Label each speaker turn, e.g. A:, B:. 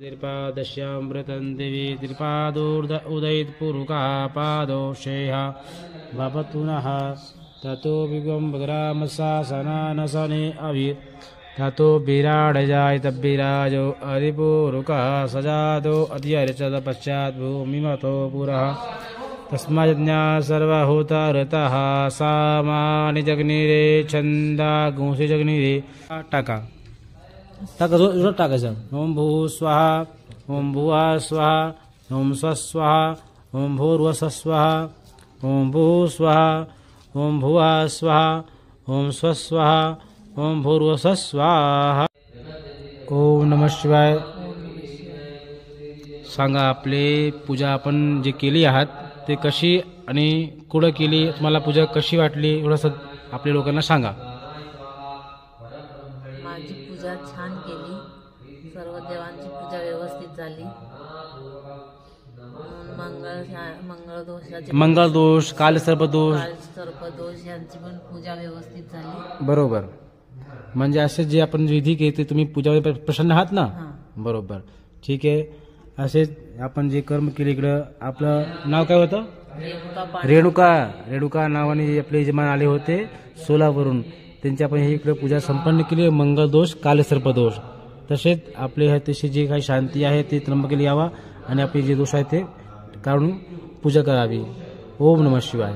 A: त्रिपादश्यामृतं दिवि त्रिपादोर्ध उदयितपुरुषः पादोषेह भवतु नः ततो विगम्बग्रामशासनानशने अभि ततो विराड जायत विराजो अधिपुरुषः सजातो अध्यर्चत पश्चात् भूमिमथो पुरः तस्माज्ञा सर्वहूता ऋतः सामानि जग्निरे छंदा गुंसी जग्निरे टाका टाका जो टाकायचं ओम भू स्वाहा ओम भुवा स्वाहा ओम स्वस्वाहा ओम भूर्वस्वाहा ओम भू स्वाहा ओम भुवा स्वाहा ओम स्वस्वाहा ओम भूर्वस्वाहा। ओम नमः शिवाय। सांगा आपले पूजा आपण जे केली आहात ते कशी आणि कुठं केली, तुम्हाला पूजा कशी वाटली एवढं आपल्या लोकांना सांगा।
B: माझी पूजा छान केली, सर्व देवांची पूजा व्यवस्थित झाली।
A: मंगळदोष कालसर्पदोष
B: यांची पण पूजा व्यवस्थित झाली।
A: बरोबर, म्हणजे असे जे आपण विधी केले तुम्ही पूजावर प्रसन्न आहात ना? बरोबर, ठीक आहे। असेच आपण जे कर्म केले इकडं आपलं नाव काय होतं? रेणुका नावाने आपले यजमान आले होते सोलावरून, त्यांची आपण ही इकडे पूजा संपन्न केली। मंगळदोष कालसर्पदोष तसेच आपले तशी जे काही शांती आहे ते त्र्यंबकेला यावा आणि आपले जे दोष आहेत ते काढून पूजा करावी। ओम नमः शिवाय।